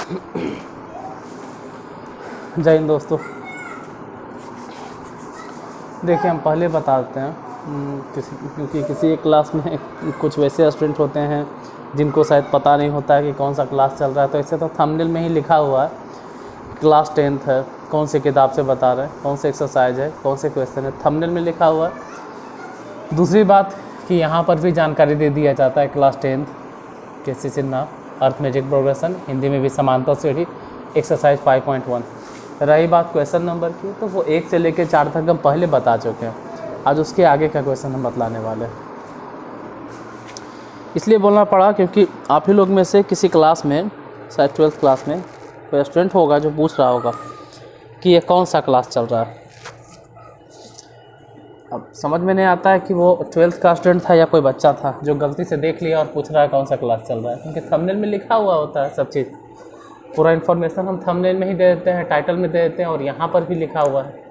जय हिंद दोस्तों। देखिए हम पहले बता देते हैं क्योंकि किसी एक क्लास में कुछ वैसे स्टूडेंट होते हैं जिनको शायद पता नहीं होता है कि कौन सा क्लास चल रहा है। तो ऐसे तो थंबनेल में ही लिखा हुआ है क्लास 10th है, कौन सी किताब से बता रहे हैं, कौन से एक्सरसाइज है, कौन से क्वेश्चन है, थंबनेल में लिखा हुआ है। दूसरी बात कि यहाँ पर भी जानकारी दे दिया जाता है क्लास 10th कैसे चिन्ह, अर्थमेटिक प्रोग्रेशन, हिंदी में भी समांतर सीढ़ी, एक्सरसाइज 5.1। रही बात क्वेश्चन नंबर की, तो वो 1 से लेकर 4 तक हम पहले बता चुके हैं। आज उसके आगे का क्वेश्चन हम बतलाने वाले हैं। इसलिए बोलना पड़ा क्योंकि आप ही लोग में से किसी क्लास में, शायद 12th क्लास में कोई स्टूडेंट होगा जो पूछ रहा होगा कि ये कौन सा क्लास चल रहा है। अब समझ में नहीं आता है कि वो 12th का स्टूडेंट था या कोई बच्चा था जो गलती से देख लिया और पूछ रहा है कौन सा क्लास चल रहा है, क्योंकि थंबनेल में लिखा हुआ होता है सब चीज़। पूरा इन्फॉर्मेशन हम थंबनेल में ही दे देते हैं, टाइटल में दे देते हैं और यहाँ पर भी लिखा हुआ है।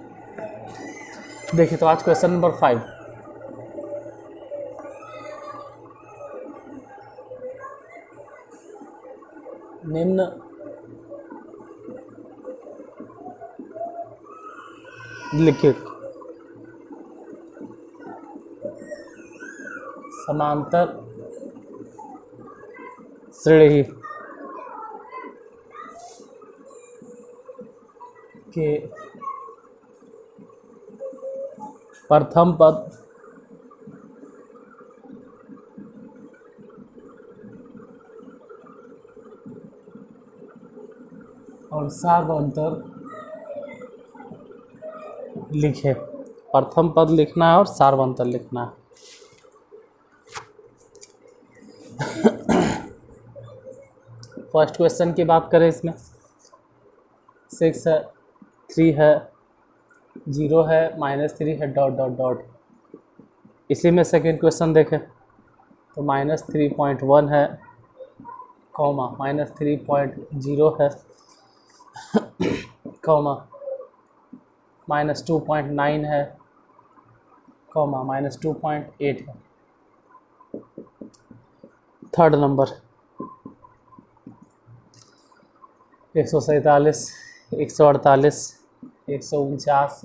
देखिए तो आज क्वेश्चन नंबर 5। निम्न लिखित समांतर श्रेणी के प्रथम पद और सार्वंतर लिखे। प्रथम पद लिखना है और सार्वंतर लिखना है। फर्स्ट क्वेश्चन की बात करें, इसमें 6 है, 3 है, 0 है, -3 है, डॉट डॉट डॉट। इसी में सेकेंड क्वेश्चन देखें तो -3.1 है, कॉमा -3.0 है, कॉमा -2.9 है, कॉमा -2.8 है। Third number 147, 148, 149,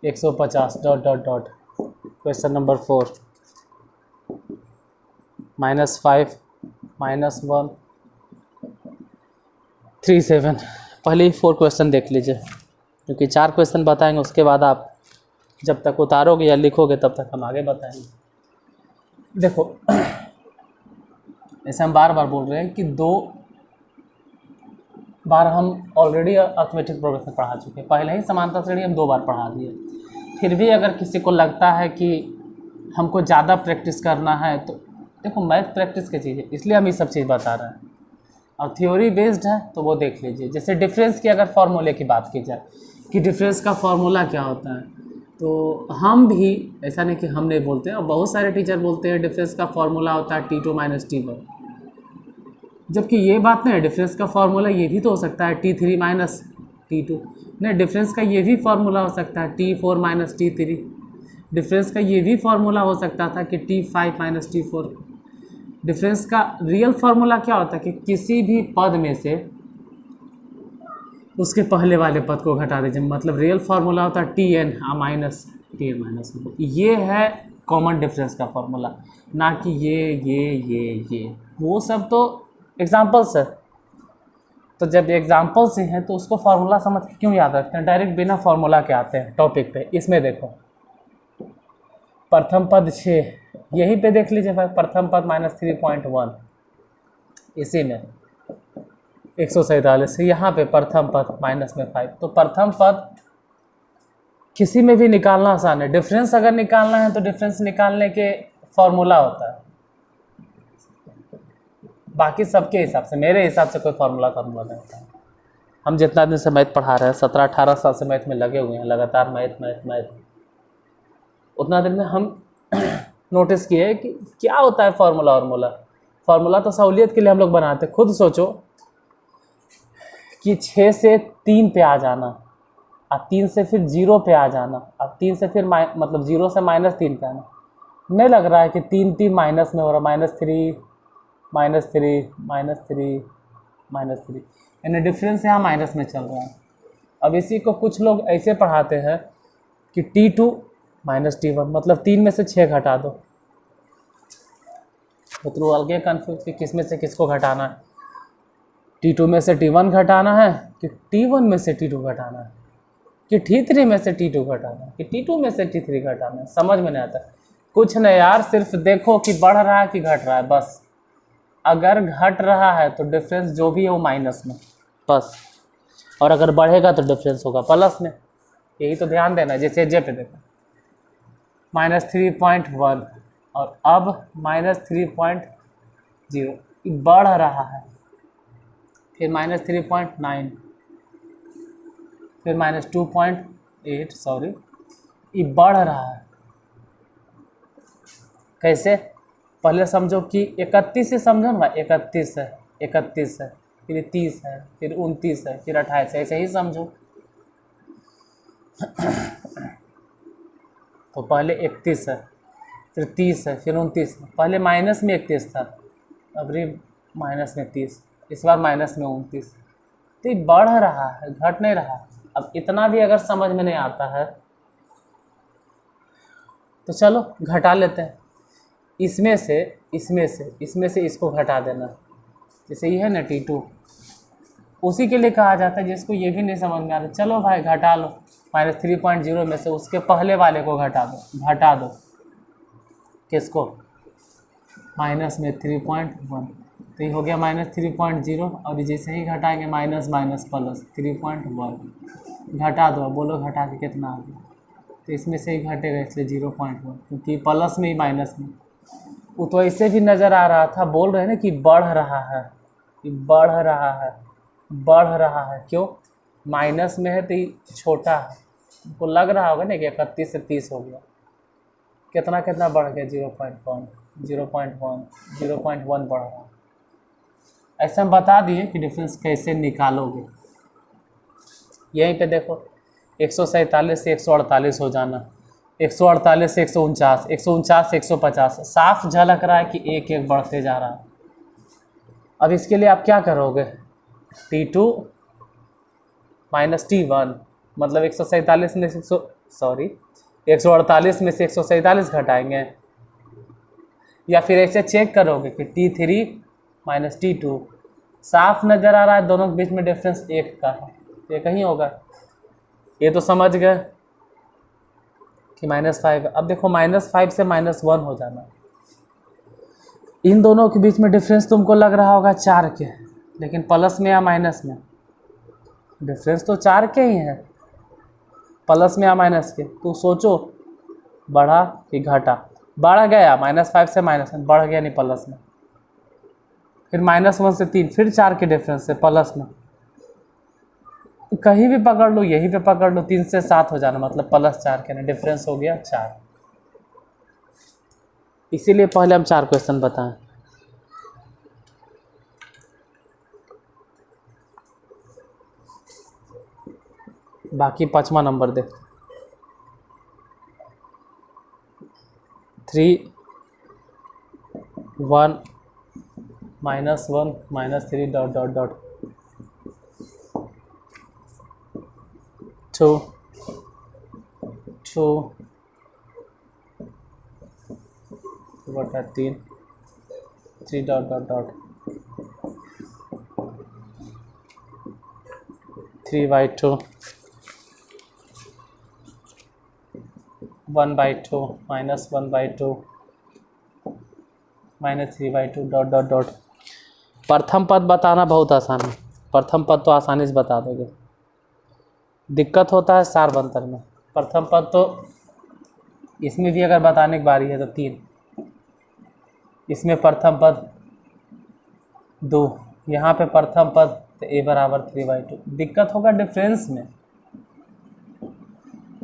150, dot dot dot. Question number 4 -5, -1, 37। पहले ही 4 क्वेश्चन देख लीजिए, क्योंकि 4 क्वेश्चन बताएंगे, उसके बाद आप जब तक उतारोगे या लिखोगे तब तक हम आगे बताएंगे। देखो ऐसे हम बार बार बोल रहे हैं कि 2 बार हम ऑलरेडी अर्थमेटिक प्रोग्रेशन पढ़ा चुके हैं। पहले ही समांतर श्रेणी हम 2 बार पढ़ा दिए। फिर भी अगर किसी को लगता है कि हमको ज़्यादा प्रैक्टिस करना है, तो देखो मैथ प्रैक्टिस की चीज़ है, इसलिए हम ये सब चीज़ बता रहे हैं। और थ्योरी बेस्ड है तो वो देख लीजिए। जैसे डिफरेंस की अगर फार्मूले की बात की जाए कि डिफरेंस का फार्मूला क्या होता है, तो हम भी ऐसा नहीं कि हम नहीं बोलते हैं, और बहुत सारे टीचर बोलते हैं डिफरेंस का फार्मूला होता है T2 - T1। जबकि ये बात नहीं है, डिफरेंस का फार्मूला ये भी तो हो सकता है T3 - T2। नहीं, डिफरेंस का ये भी फार्मूला हो सकता है T4 - T3। डिफरेंस का ये भी फार्मूला हो सकता था कि T5 - T4। डिफरेंस का रियल फार्मूला क्या होता है कि किसी भी पद में से उसके पहले वाले पद को घटा दीजिए। मतलब रियल फार्मूला होता है Tn -Tn-1। ये है कॉमन डिफरेंस का फार्मूला, ना कि ये वो सब तो एग्जाम्पल्स है। तो जब एग्जाम्पल्स ही हैं तो उसको फार्मूला समझ के क्यों याद रखते हैं, डायरेक्ट बिना फार्मूला के आते हैं टॉपिक पे। इसमें देखो प्रथम पद 6, यहीं पे देख लीजिए भाई, प्रथम पद -3.1, इसी में 147, यहाँ पे प्रथम पद -5। तो प्रथम पद किसी में भी निकालना आसान है। डिफरेंस अगर निकालना है तो डिफरेंस निकालने के फॉर्मूला होता है, बाकी सबके हिसाब से, मेरे हिसाब से कोई फार्मूला नहीं होता है। हम जितना दिन से मैथ पढ़ा रहे हैं, 17-18 साल से मैथ में लगे हुए हैं, लगातार मैथ, उतना दिन में हम नोटिस किए कि क्या होता है फार्मूला। फार्मूला तो सहूलियत के लिए हम लोग बनाते। खुद सोचो कि 6 से 3 पे आ जाना, और 3 से फिर 0 पे आ जाना, और 3 से फिर मतलब 0 से -3 पे आना। नहीं लग रहा है कि 3 माइनस में हो रहा, -3, -3, यानी डिफरेंस यहाँ माइनस में चल रहा है। अब इसी को कुछ लोग ऐसे पढ़ाते हैं कि T2 माइनस T1, मतलब 3 में से 6 घटा दो। तो अलगे कन्फ्यूज कि किस में से किसको घटाना है, T2 में से T1 घटाना है कि T1 में से T2 घटाना है, कि T3 में से T2 घटाना है, कि T2 में से T3 घटाना है। समझ में नहीं आता कुछ नहीं यार, सिर्फ देखो कि बढ़ रहा है कि घट रहा है बस। अगर घट रहा है तो डिफरेंस जो भी है वो माइनस में बस, और अगर बढ़ेगा तो डिफरेंस होगा प्लस में। यही तो ध्यान देना। जैसे जे पे देखो -3.1 और अब -3.0, बढ़ रहा है। फिर -3.9, फिर -2.8, सॉरी, ये बढ़ रहा है। कैसे? पहले समझो कि 31 से समझो ना, 31 है, 31 है, फिर 30 है, फिर 29 है, फिर 28 है, ऐसे ही समझो। तो पहले 31 है, फिर 30 है, फिर 29 है। पहले माइनस में 31 था, अब री माइनस में 30, इस बार माइनस में 29। तो ये बढ़ रहा है, घट नहीं रहा। अब इतना भी अगर समझ में नहीं आता है तो चलो घटा लेते हैं। इसमें से इसको घटा देना। जैसे ये है ना T2, उसी के लिए कहा जाता है जिसको ये भी नहीं समझ में आता। चलो भाई घटा लो, -3.0 में से उसके पहले वाले को घटा दो। किसको? माइनस में 3.1, तो ये हो गया -3.0, और जैसे ही घटाएंगे माइनस माइनस प्लस 3.1। घटा दो, बोलो घटा के कितना आ गया? तो इसमें से ही घटेगा, इसलिए 0.1, क्योंकि प्लस में ही माइनस में। वो तो ऐसे भी नज़र आ रहा था, बोल रहे हैं ना कि बढ़ रहा है, बढ़ रहा है। क्यों? माइनस में है तो ये छोटा है। उनको लग रहा होगा ना कि 31 से 30 हो गया। कितना बढ़ गया? 0.1 बढ़ रहा है। ऐसे हम बता दिए कि डिफरेंस कैसे निकालोगे। यहीं पे देखो, 147 से 148 हो जाना, 148 से 149, 149 से 150। साफ झलक रहा है कि एक एक बढ़ते जा रहा है। अब इसके लिए आप क्या करोगे? T2 माइनस T1, मतलब 147 में से 148 में से 147 घटाएंगे, या फिर ऐसे चेक करोगे कि T3 माइनस T2। साफ नज़र आ रहा है दोनों के बीच में डिफरेंस एक का है, ये कहीं होगा। ये तो समझ गए कि -5। अब देखो -5 से -1 हो जाना। इन दोनों के बीच में डिफरेंस तुमको लग रहा होगा 4 के, लेकिन प्लस में या माइनस में? डिफरेंस तो 4 के ही है, प्लस में या माइनस के। तो सोचो बढ़ा कि घटा? बढ़ गया, -5 से -1 बढ़ गया, नहीं प्लस में। फिर -1 से 3, फिर 4 के डिफरेंस से प्लस में। कहीं भी पकड़ लो, यहीं पे पकड़ लो, 3 से 7 हो जाना, मतलब +4 के ना, डिफरेंस हो गया 4। इसीलिए पहले हम 4 क्वेश्चन बताएं। बाकी 5वां नंबर देख, 3 1 -1 -3 ... 2 2 बटा 3 3 ... 3/2 1/2 -1/2 -3/2 ... प्रथम पद बताना बहुत आसान है। प्रथम पद तो आसानी से बता दोगे। दिक्कत होता है सारवंतर में। प्रथम पद तो इसमें भी अगर बताने की बारी है तो 3, इसमें प्रथम पद 2, यहाँ पे प्रथम पद तो a बराबर 3/2। दिक्कत होगा डिफरेंस में।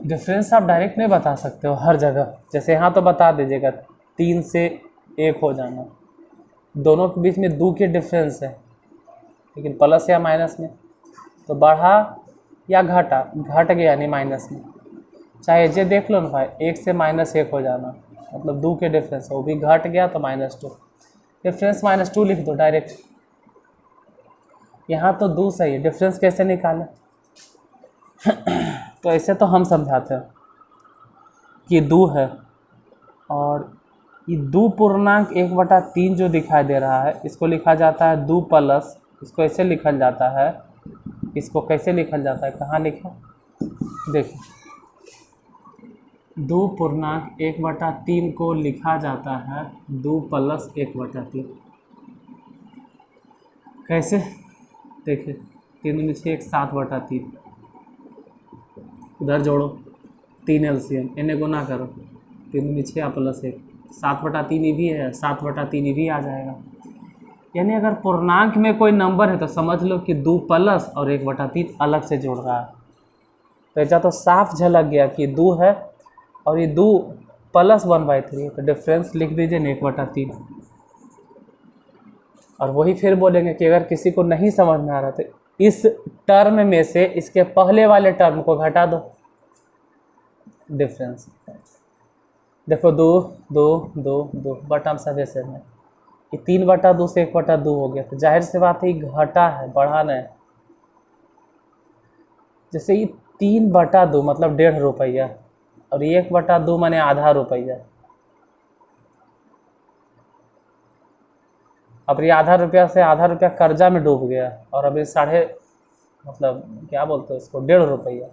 डिफरेंस आप डायरेक्ट नहीं बता सकते हो हर जगह। जैसे यहाँ तो बता दीजिएगा 3 से 1 हो जाना, दोनों के बीच में 2 के डिफरेंस है, लेकिन प्लस या माइनस में। तो बढ़ा या घटा? घट गया, नहीं माइनस में। चाहे ये देख लो ना भाई, 1 से -1 हो जाना, मतलब 2 के डिफरेंस है, वो भी घट गया तो -2। डिफरेंस -2 लिख दो डायरेक्ट। यहाँ तो दो सही है, डिफरेंस कैसे निकालें? तो ऐसे तो हम समझाते हैं कि दो है, और ये 2.1/3 जो दिखाई दे रहा है इसको लिखा जाता है 2 प्लस, इसको ऐसे लिखल जाता है, इसको कैसे लिखल जाता है, कहाँ लिखा देखिए, 2.1/3 को लिखा जाता है 2 + 1/3। कैसे देखिए, 3 दूनी 6, 7/3, उधर जोड़ो 3 LCM, इन्हें गुना करो, 3 दूनी 6 + 1, 7/3 ही भी है, 7/3 ही भी आ जाएगा। यानी अगर पूर्णांक में कोई नंबर है तो समझ लो कि 2 प्लस और 1/3 अलग से जोड़ रहा है। तो ऐसा तो साफ झलक गया कि 2 है और ये 2 + 1/3, तो डिफरेंस लिख दीजिए 1/3। और वही फिर बोलेंगे कि अगर किसी को नहीं समझ में आ रहा तो इस टर्म में से इसके पहले वाले टर्म को घटा दो, डिफरेंस देखो 2 2 2 2 बटन सब ऐसे में, ये 3/2 से 1/2 हो गया, तो जाहिर सी बात है घटा है, बढ़ा नहीं। जैसे ये 3/2 मतलब 1.5 रुपया, और 1/2 माने आधा रुपया। अब ये आधा रुपया से आधा रुपया कर्जा में डूब गया, और अभी मतलब क्या बोलते हैं उसको, 1.5 रुपया।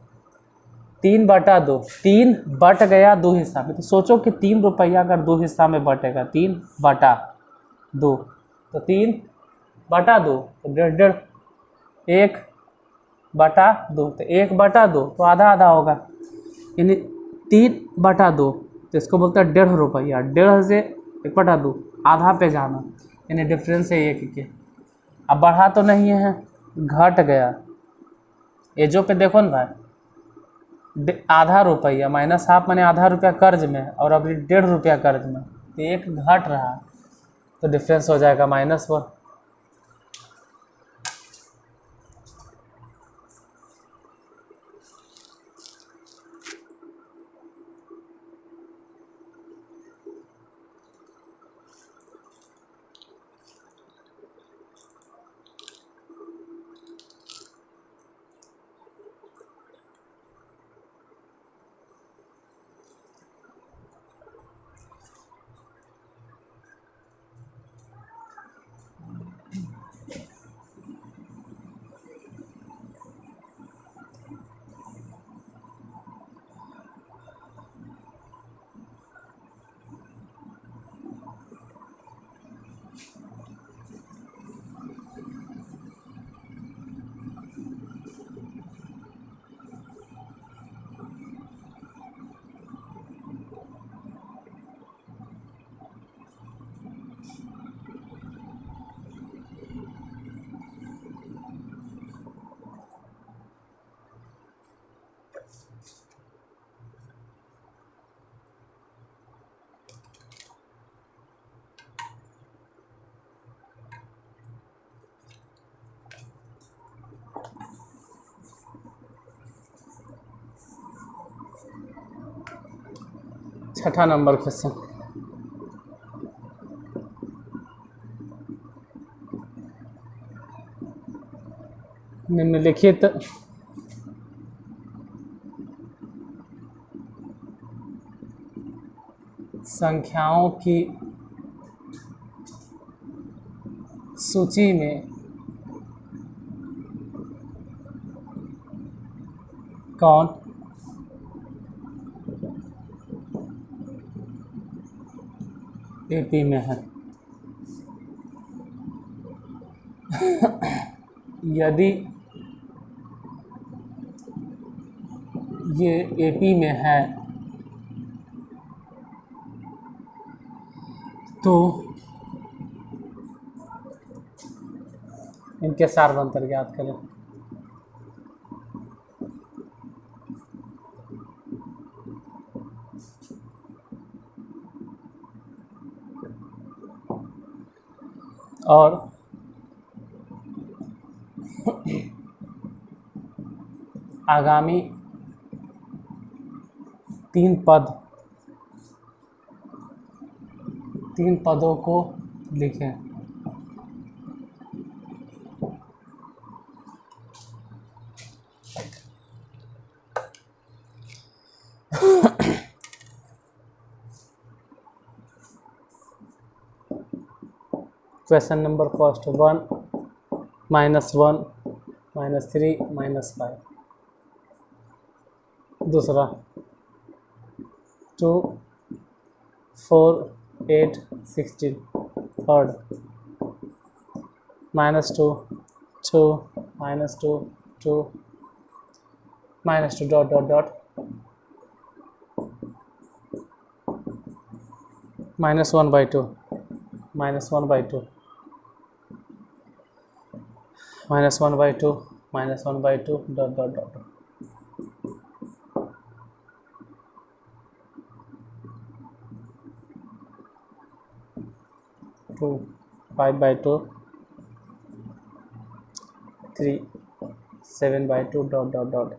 3/2, 3 बट गया 2 हिस्सा में, तो सोचो कि 3 रुपया अगर 2 हिस्सा में बटेगा, 3/2, तो 3/2 तो 1.5, 1/2, तो 1/2 तो आधा आधा होगा, यानी 3/2, तो इसको बोलते हैं 1.5 रुपया। 1.5 से 1/2 आधा पे जाना, यानी डिफरेंस है 1 के। अब बढ़ा तो नहीं है, घट गया। एजो पे देखो ना भाई, आधा रुपया -1/2 माने आधा रुपया कर्ज में, और अभी 1.5 रुपया कर्ज में, तो 1 घट रहा, तो डिफरेंस हो जाएगा -1। छठा नंबर क्वेश्चन, निम्नलिखित संख्याओं की सूची में कौन AP में है? यदि ये AP में है तो इनके सार्वंतर ज्ञात करें। और आगामी 3 पदों को लिखें। Question number first 1 -1 -3 -5। दूसरा 2 4 8 16। Third -2 2 -2 2 -2 dot dot dot -1/2 -1/2 -1/2 -1/2 dot dot dot 2 5/2 3 7/2 dot dot dot.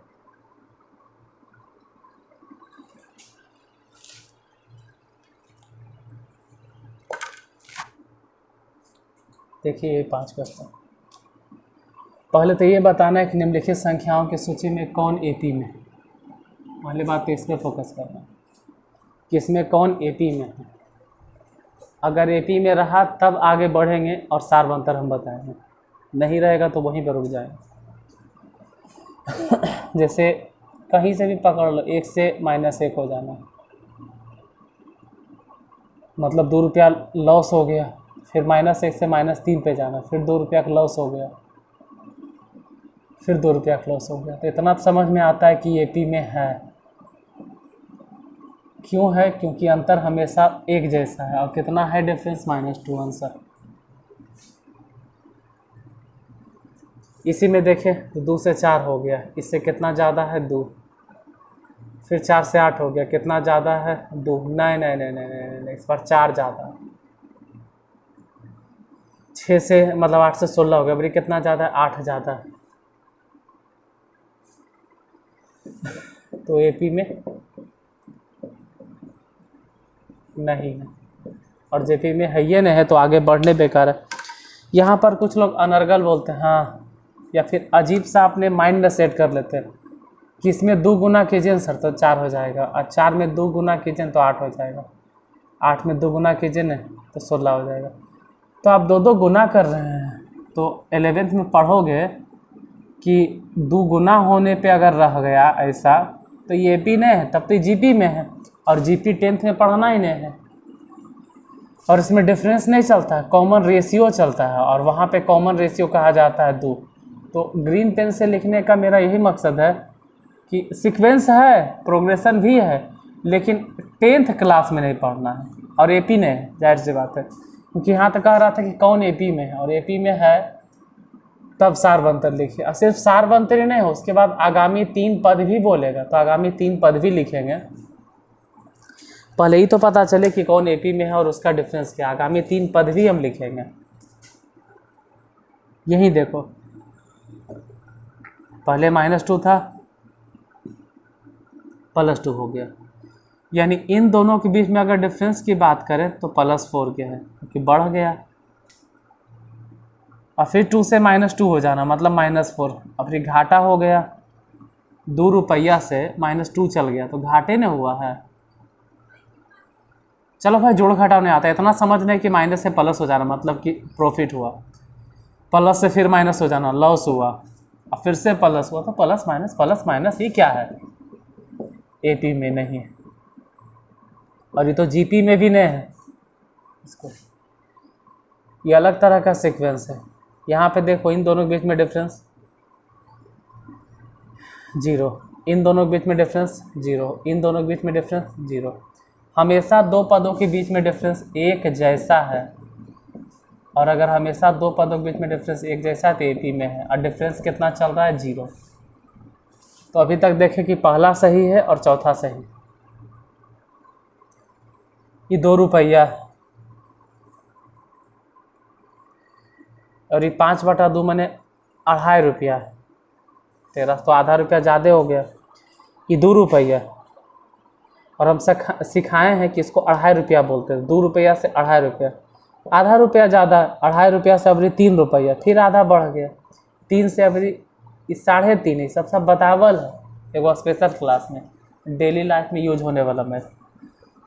देखिए ये 5 क्वेश्चन। पहले तो ये बताना है कि निम्नलिखित संख्याओं की सूची में कौन एपी में है। पहली बात तो इस पर फोकस करना है कि इसमें कौन एपी में है। अगर एपी में रहा तब आगे बढ़ेंगे और सारवंतर हम बताएंगे, नहीं रहेगा तो वहीं पर रुक जाएंगे। जैसे कहीं से भी पकड़ लो, 1 से -1 हो जाना, मतलब 2 रुपया लॉस हो गया, फिर -1 से -3 पे जाना, फिर 2 रुपया का लॉस हो गया, फिर 2 रुपया का लॉस हो गया। तो इतना समझ में आता है कि एपी में है। क्यों है? क्योंकि अंतर हमेशा एक जैसा है। और कितना है डिफरेंस? -2 आंसर। इसी में देखें तो 2 से 4 हो गया, इससे कितना ज़्यादा है? 2। फिर 4 से 8 हो गया, कितना ज़्यादा है? 2। नहीं नहीं नहीं नहीं नहीं नहीं, इस पर 4 ज़्यादा है। 6 से मतलब 8 से 16 हो गया, बड़ी कितना ज़्यादा है? 8 ज़्यादा है। तो एपी में नहीं है, और जेपी में है ये नहीं है, तो आगे बढ़ने बेकार है। यहाँ पर कुछ लोग अनर्गल बोलते हैं, हाँ, या फिर अजीब सा अपने माइंड में सेट कर लेते हैं कि इसमें 2 गुना कीजिए सर तो 4 हो जाएगा, और 4 में 2 गुना कीजिए तो 8 हो जाएगा, 8 में 2 गुना कीजिए न तो 16 हो जाएगा। तो आप 2 गुना कर रहे हैं, तो 11th में पढ़ोगे कि 2 गुना होने पे अगर रह गया ऐसा, तो ये एपी नहीं है, तब तो जीपी में है। और जीपी 10th में पढ़ना ही नहीं है, और इसमें डिफरेंस नहीं चलता है, कॉमन रेशियो चलता है, और वहाँ पे कॉमन रेशियो कहा जाता है 2। तो ग्रीन पेन से लिखने का मेरा यही मकसद है कि सीक्वेंस है, प्रोग्रेशन भी है, लेकिन 10th क्लास में नहीं पढ़ना है। और एपी नहीं है, जाहिर सी बात है, क्योंकि यहाँ तक कह रहा था कि कौन एपी में है, और एपी में है तब सारवंतर लिखिए। और सिर्फ सारवंतर ही नहीं हो, उसके बाद आगामी 3 पद भी बोलेगा, तो आगामी 3 पद भी लिखेंगे। पहले ही तो पता चले कि कौन एपी में है और उसका डिफरेंस क्या। आगामी 3 पद भी हम लिखेंगे। यही देखो, पहले -2 था, +2 हो गया, यानी इन दोनों के बीच में अगर डिफरेंस की बात करें तो +4 के है, क्योंकि बढ़ गया। और फिर 2 से -2 हो जाना, मतलब -4। और फिर घाटा हो गया, 2 रुपया से -2 चल गया, तो घाटे नहीं हुआ है। चलो भाई, जोड़ घटाव नहीं आता, इतना समझ लें कि माइनस से प्लस हो जाना मतलब कि प्रॉफिट हुआ, प्लस से फिर माइनस हो जाना लॉस हुआ, और फिर से प्लस हुआ, तो प्लस माइनस ये क्या है? एपी में नहीं है, और ये तो जीपी में भी नहीं है। इसको ये अलग तरह का सीक्वेंस है। यहाँ पे देखो, इन दोनों के बीच में डिफरेंस 0, इन दोनों के बीच में डिफरेंस 0, इन दोनों के बीच में डिफरेंस 0। हमेशा 2 पदों के बीच में डिफरेंस एक जैसा है, और अगर हमेशा 2 पदों के बीच में डिफरेंस एक जैसा है तो एपी में है। और डिफरेंस कितना चल रहा है? 0। तो अभी तक देखें कि पहला सही है और चौथा सही। ये 2 रुपया, और ये 5/2 मैंने 2.5 रुपया, तेरा तो आधा रुपया ज़्यादा हो गया। ये 2 रुपया, और हम सिखाए हैं कि इसको 2.5 रुपया बोलते हैं। 2 रुपया से 2.5 रुपया, आधा रुपया ज़्यादा, 2.5 रुपया से अबरी 3 रुपया, फिर आधा बढ़ गया, 3 से अबरी 3.5। ये सब बतावल है एगो स्पेशल क्लास में, डेली लाइफ में यूज होने वाला मैथ।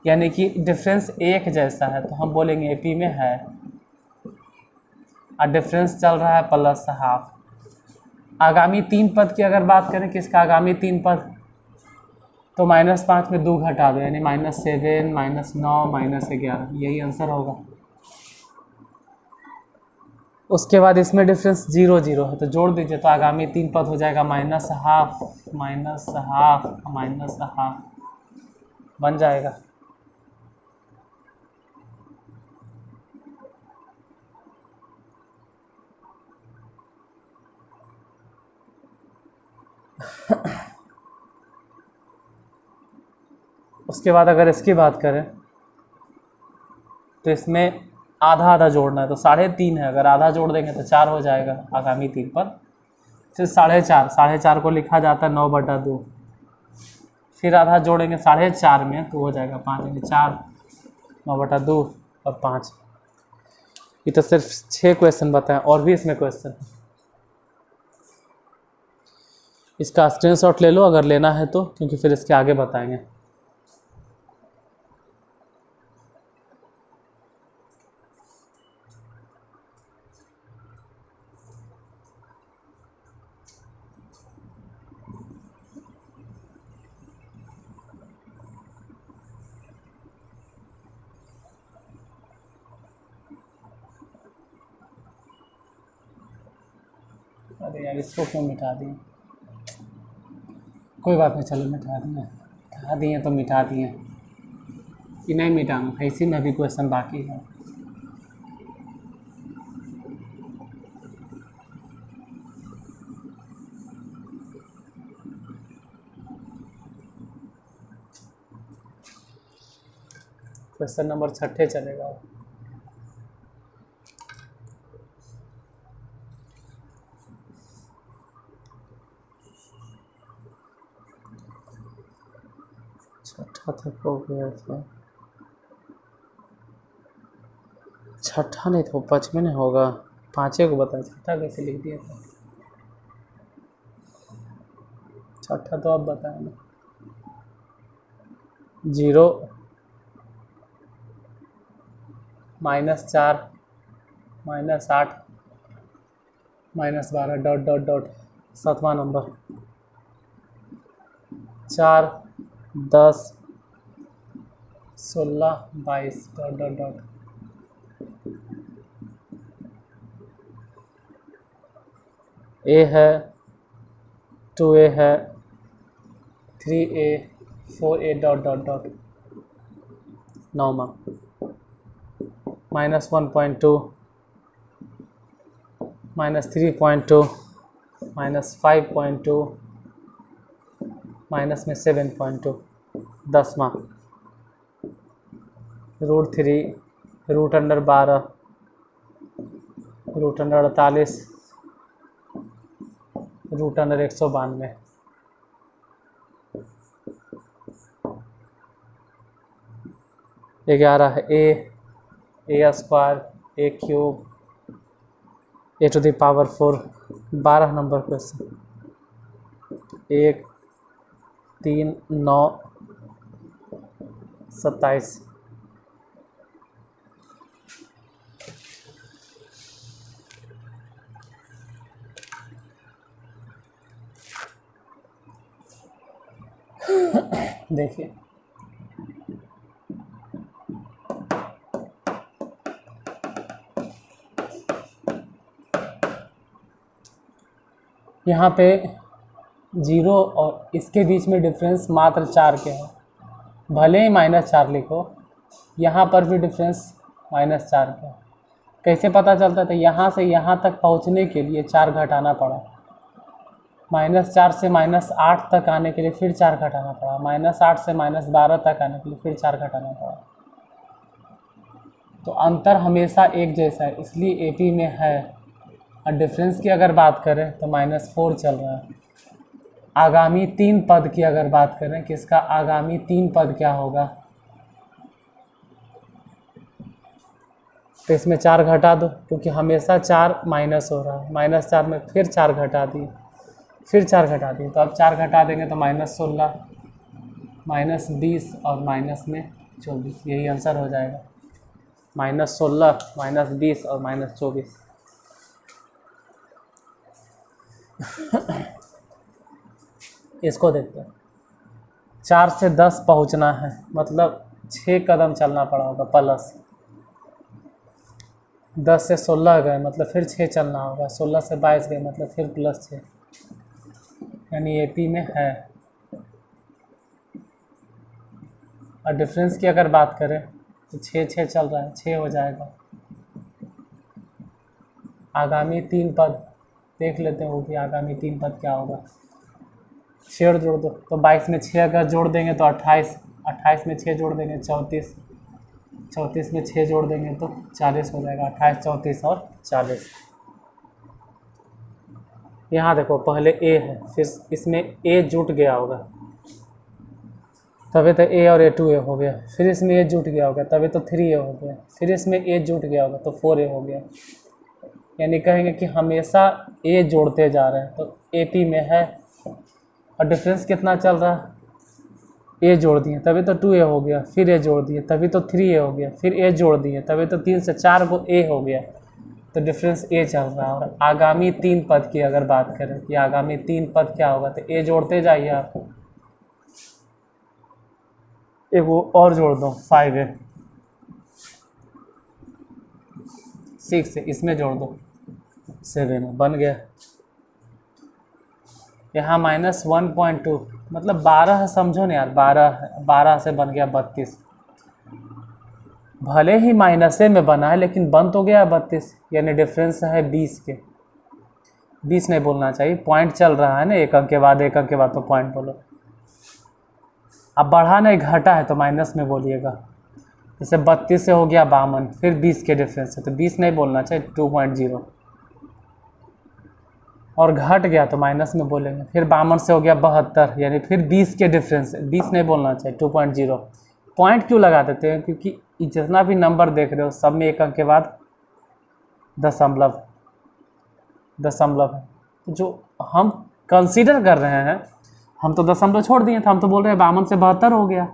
यानी कि डिफरेंस एक जैसा है, तो हम बोलेंगे एपी में है। और डिफरेंस चल रहा है +½ आगामी 3 पद की अगर बात करें, किसका आगामी 3 पद, तो -5 में 2 घटा दो, यानी -7, -9, -11, यही आंसर होगा। उसके बाद इसमें डिफरेंस 0 0 है तो जोड़ दीजिए, तो आगामी 3 पद हो जाएगा -½ -½ बन जाएगा। उसके बाद अगर इसकी बात करें तो इसमें आधा आधा जोड़ना है, तो 3.5 है, अगर आधा जोड़ देंगे तो 4 हो जाएगा आगामी 3 पर। फिर 4.5 को लिखा जाता है 9/2, फिर आधा जोड़ेंगे 4.5 में तो हो जाएगा 5, यानी 4, 9/2 और 5। ये तो सिर्फ 6 क्वेश्चन बताएं, और भी इसमें क्वेश्चन। इसका स्क्रीनशॉट ले लो अगर लेना है तो, क्योंकि फिर इसके आगे बताएंगे। अरे यार, इसको क्यों मिटा दिए? कोई बात नहीं, चलो मिटा दिए तो मिटा दिए, कि नहीं मिटाऊँ, इसी में भी क्वेश्चन बाकी है। क्वेश्चन नंबर 6 चलेगा। छठा तक हो गया था, 6ठा नहीं तो 5 में नहीं होगा, 5 को बताया, 6ठा कैसे लिख दिया था? 6ठा तो आप बताएं ना। 0 -4 -8 -12 ... 7वां नंबर 4 10 16 22 ... A है, 2A है, 3A 4A ... 9वां -1.2 -3.2 -5.2 माइनस में 7.2 10वां √3 √12 √48 √192 11 है A² A³ A⁴ 12 number question 1 3 9 27 देखिए यहाँ पे 0 और इसके बीच में डिफरेंस मात्र 4 के है, भले ही -4 लिखो, यहाँ पर भी डिफरेंस -4 का है। कैसे पता चलता था? यहाँ से यहाँ तक पहुँचने के लिए 4 घटाना पड़ा, -4 से -8 तक आने के लिए फिर 4 घटाना पड़ा, -8 से -12 तक आने के लिए फिर 4 घटाना पड़ा। तो अंतर हमेशा एक जैसा है, इसलिए एपी में है। और डिफरेंस की अगर बात करें तो -4 चल रहा है। आगामी 3 पद की अगर बात करें, किसका आगामी 3 पद क्या होगा, तो इसमें 4 घटा दो, क्योंकि हमेशा 4 माइनस हो रहा है। -4 में फिर 4 घटा दिए, फिर 4 घटा दिए, तो अब 4 घटा देंगे तो -16 -20 और -24, यही आंसर हो जाएगा। -16 -20 और -24। इसको देखते हैं, 4 से 10 पहुंचना है, मतलब 6 कदम चलना पड़ा होगा प्लस। 10 से 16 गए मतलब फिर 6 चलना होगा, 16 से 22 गए मतलब फिर प्लस 6, यानी एपी में है। और डिफरेंस की अगर बात करें तो 6 चल रहा है, 6 हो जाएगा। आगामी 3 पद देख लेते हैं, वो भी आगामी 3 पद क्या होगा। 6 जोड़ दो तो 22 में 6 अगर जोड़ देंगे तो 28, 28 में 6 जोड़ देंगे 34, 34 में 6 जोड़ देंगे तो 40 हो जाएगा। 28, 34 और 40। यहाँ देखो पहले ए है, फिर इसमें ए जुट गया होगा तभी तो ए और A2A हो गया, फिर इसमें ए जुट गया होगा तभी तो 3A हो गया, फिर इसमें ए जुट गया होगा तो 4A हो गया। यानी कहेंगे कि हमेशा ए जोड़ते जा रहे हैं, तो एपी में है। और डिफरेंस कितना चल रहा है, ए जोड़ दिए तभी तो 2A हो गया, फिर ए जोड़ दिए तभी तो 3A हो गया, फिर ए जोड़ दिए तभी तो 3 से 4 को ए हो गया, तो डिफरेंस ए चल रहा है। और आगामी 3 पद की अगर बात करें कि आगामी 3 पद क्या होगा, तो ए जोड़ते जाइए आप, एक वो और जोड़ दो 5A, 6 इसमें जोड़ दो 7 बन गया। यहाँ -1.2 मतलब 12 है, समझो ना यार, 12 से बन गया 32। भले ही माइनसे में बना है लेकिन बन तो गया 32, यानी डिफरेंस है 20 के। 20 नहीं बोलना चाहिए, पॉइंट चल रहा है ना, एक अंक के बाद एक अंक के बाद तो पॉइंट बोलो। अब बढ़ा नहीं घटा है तो माइनस में बोलिएगा। जैसे 32 से हो गया 52, फिर 20 के डिफरेंस है तो 20 नहीं बोलना चाहिए, 2.0। और घट गया तो माइनस में बोलेंगे। फिर 52 से हो गया 72, यानी फिर 20 के डिफरेंस है, 20 नहीं बोलना चाहिए, 2.0। पॉइंट क्यों लगा देते हैं, क्योंकि जितना भी नंबर देख रहे हो सब में एक अंक के बाद दशमलव है। तो जो हम कंसीडर कर रहे हैं, हम तो दशमलव छोड़ दिए थे, हम तो बोल रहे हैं 52 से 72 हो गया,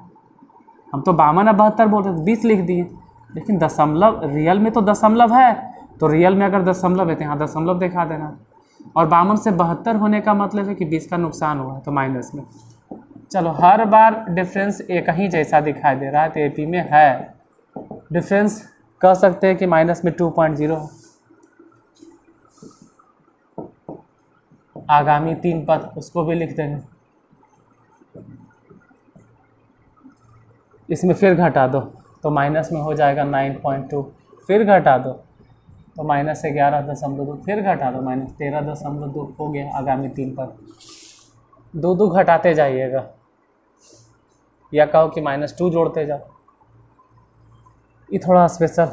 हम तो 52 और 72 बोल रहे थे, 20 लिख दिए। लेकिन दशमलव रियल में तो दशमलव है, तो रियल में अगर दशमलव है तो यहाँ दशमलव दिखा देना। और 52 से 72 होने का मतलब है कि 20 का नुकसान हुआ है तो माइनस में। चलो, हर बार डिफरेंस एक ही जैसा दिखाई दे रहा है तो एपी में है। डिफरेंस कह सकते हैं कि माइनस में 2.0। आगामी 3 पद उसको भी लिख देंगे। इसमें फिर घटा दो तो माइनस में हो जाएगा 9.2, फिर घटा दो तो -11.2, फिर घटा दो -13.2 हो गया। आगामी 3 पद 2 घटाते जाइएगा, या कहो कि -2 जोड़ते जाओ। ये थोड़ा स्पेशल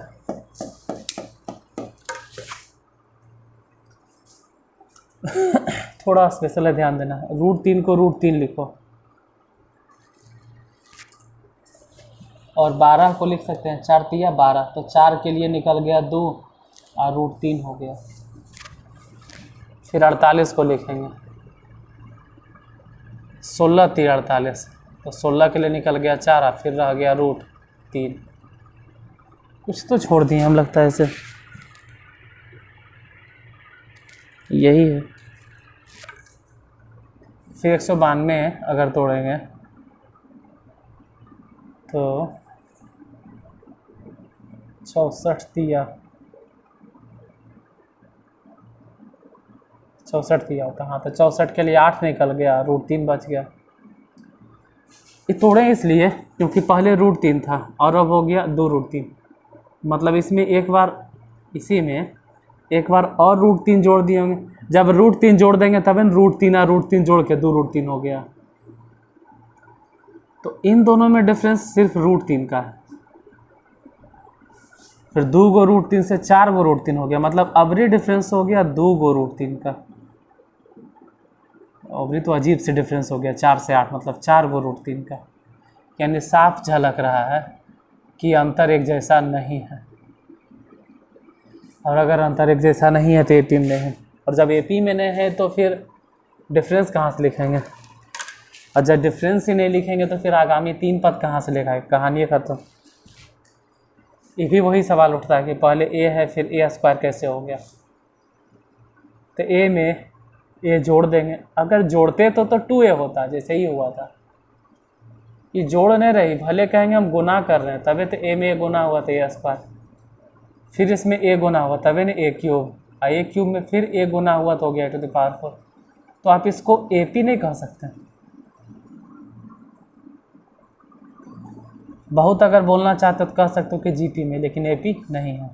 थोड़ा स्पेशल है, ध्यान देना। √3 को √3 लिखो और 12 को लिख सकते हैं, 4 तिया 12, तो 4 के लिए निकल गया 2 और √3 हो गया। फिर 48 को लिखेंगे, 16 तिया 48, तो 16 के लिए निकल गया 4 और फिर रह गया √3। कुछ तो छोड़ दिए हम, लगता है ऐसे, यही है। फिर 192 अगर तोड़ेंगे तो 64 तिया 64 तिया होता, हाँ, तो 64 के लिए 8 निकल गया, √3 बच गया। ये तोड़े इसलिए क्योंकि पहले √3 था और अब हो गया 2 √3, मतलब इसमें एक बार, इसी में एक बार और √3 जोड़ दिए होंगे। जब √3 जोड़ देंगे तब √3 और √3 जोड़ के 2 √3 हो गया। तो इन दोनों में डिफरेंस सिर्फ √3 का है। फिर 2 गो √3 से 4 गो √3 हो गया, मतलब अवरी डिफरेंस हो गया 2 गो √3 का। अवरी तो अजीब से डिफरेंस हो गया, 4 से 8 मतलब 4 गो √3 का। यानी साफ झलक रहा है कि अंतर एक जैसा नहीं है। और अगर अंतर एक जैसा नहीं है तो एपी में है, और जब एपी में नहीं है तो फिर डिफरेंस कहाँ से लिखेंगे? और जब डिफरेंस ही नहीं लिखेंगे तो फिर आगामी 3 पद कहाँ से लिखा है? कहानी खत्म। ये भी वही सवाल उठता है कि पहले ए है फिर A² कैसे हो गया? तो ए में ए जोड़ देंगे, अगर जोड़ते तो 2a होता, जैसे ही हुआ था। ये जोड़ नहीं रही, भले कहेंगे हम गुना कर रहे हैं, तभी तो a में a गुना हुआ था a स्क्वायर, फिर इसमें a गुना हुआ तभी नहीं a क्यूब, a क्यूब में फिर a गुना हुआ तो हो गया a⁴। तो आप इसको AP नहीं कह सकते। बहुत अगर बोलना चाहते तो कह सकते हो कि GP में, लेकिन AP नहीं है।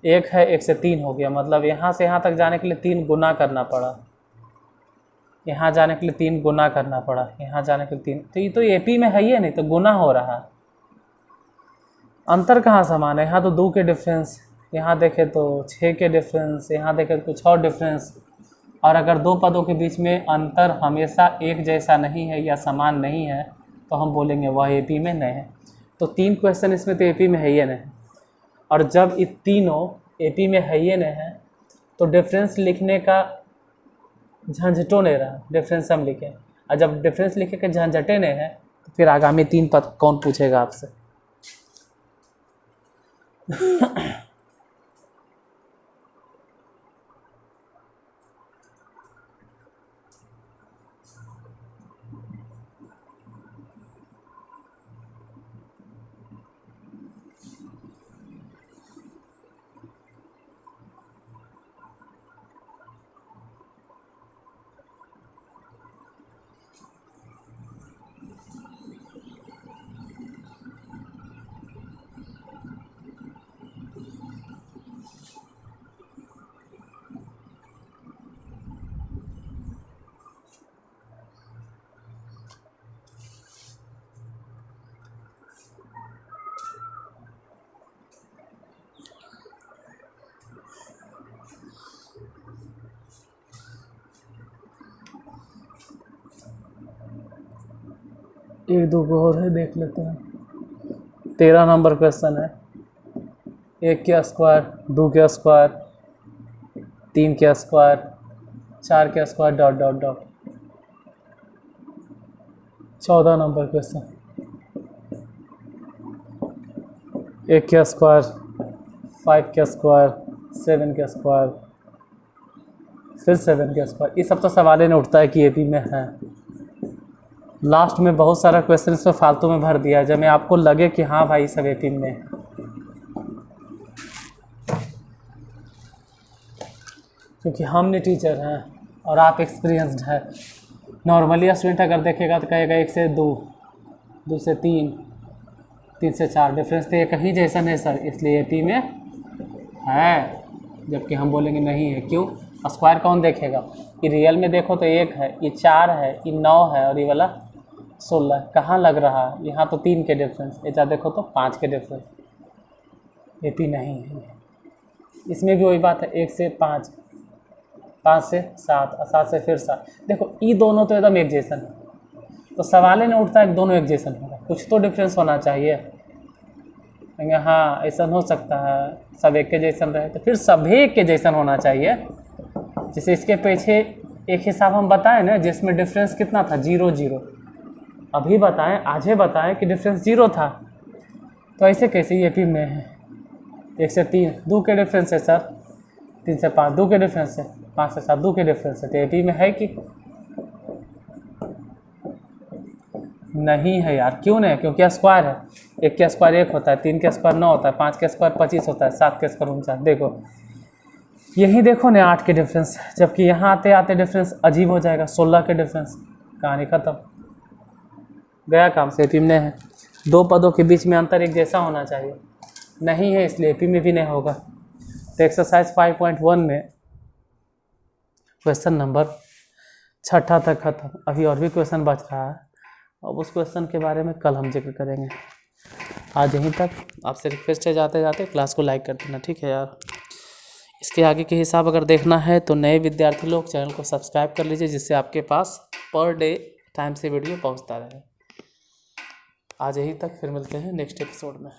एक है, 1 से 3 हो गया, मतलब यहाँ से यहाँ तक जाने के लिए 3 गुना करना पड़ा, यहाँ जाने के लिए 3 गुना करना पड़ा, यहाँ जाने के लिए 3, तो ये तो AP में है ही नहीं, तो गुना हो रहा है। अंतर कहाँ समान है, यहाँ तो 2 के डिफरेंस, यहाँ देखें तो 6 के डिफरेंस, यहाँ देखें तो कुछ और डिफरेंस। और अगर दो पदों के बीच में अंतर हमेशा एक जैसा नहीं है या समान नहीं है तो हम बोलेंगे वह AP में नहीं है। तो 3 क्वेश्चन इसमें तो AP में है ही नहीं, और जब ये तीनों AP में है ही नहीं है तो डिफरेंस लिखने का झंझटो नहीं रहा, डिफरेंस हम लिखें। और जब डिफरेंस लिखे के झंझटे नहीं है तो फिर आगामी 3 पद कौन पूछेगा आपसे। एक दो को और है, देख लेते हैं। 13 नंबर क्वेश्चन है। 1 के स्क्वायर, 2 के स्क्वायर, 3 के स्क्वायर, 4 के square dot dot dot. 14 number question. 1 के स्क्वायर, 5 के स्क्वायर, 7 के स्क्वायर, फिर 7 के स्क्वायर। ये सब तो सवाल ही नहीं उठता है कि AP में है। लास्ट में बहुत सारा क्वेश्चन इसमें फालतू में भर दिया है, जब मैं आपको लगे कि हाँ भाई सब AP में है। क्योंकि हम नहीं टीचर हैं और आप एक्सपीरियंस्ड है। नॉर्मली स्टूडेंट अगर देखेगा तो कहेगा 1 से 2, 2 से 3, 3 से 4, डिफरेंस तो ये कहीं जैसा नहीं सर, इसलिए AP में है। जबकि हम बोलेंगे नहीं है, क्यों? स्क्वायर कौन देखेगा? ये रियल में देखो तो 1 है, ये 4 है, ये 9 है और ये वाला 16। कहाँ लग रहा है? यहाँ तो 3 के डिफरेंस, इधर देखो तो 5 के डिफरेंस। AP नहीं है। इसमें भी वही बात है, 1 से 5, 5 से 7 और 7 से फिर 7। देखो ये दोनों तो एकदम एक जैसन है, तो सवाल ही नहीं उठता है कि दोनों एक जैसन होगा, कुछ तो डिफरेंस होना चाहिए। कहेंगे हाँ ऐसा हो सकता है, सब एक के जैसन रहे तो फिर सभी एक के जैसन होना चाहिए। जैसे इसके पीछे एक हिसाब हम बताएं ना, जिसमें डिफरेंस कितना था, 0 0। अभी बताएं, आज ही बताएं कि डिफरेंस 0 था, तो ऐसे कैसे AP में है? 1 से 3 2 के डिफरेंस है सर, 3 से 5 2 के डिफरेंस है, 5 से 7 2 के डिफरेंस है, तो AP में है कि नहीं है यार? क्यों नहीं? क्योंकि स्क्वायर है। 1 के स्क्वायर 1 होता है, 3 के स्क्वायर 9 होता है, 5 के स्क्वायर 25 होता है, 7 के स्क्वायर 49। देखो यही देखो ना 8 के डिफरेंस, जबकि यहाँ आते आते डिफरेंस अजीब हो जाएगा, 16 के डिफरेंस, कहानी खत्म, गया काम से। AP में है। 2 पदों के बीच में अंतर एक जैसा होना चाहिए, नहीं है, इसलिए AP में भी नहीं होगा। तो एक्सरसाइज 5.1 में क्वेश्चन नंबर 6 तक खत्म। अभी और भी क्वेश्चन बच रहा है, अब उस क्वेश्चन के बारे में कल हम जिक्र करेंगे। आज यहीं तक। आपसे रिक्वेस्ट है जाते जाते क्लास को लाइक कर देना, ठीक है यार। इसके आगे के हिसाब अगर देखना है तो नए विद्यार्थी लोग चैनल को सब्सक्राइब कर लीजिए, जिससे आपके पास पर डे टाइम से वीडियो पहुंचता रहे। आज यहीं तक, फिर मिलते हैं नेक्स्ट एपिसोड में।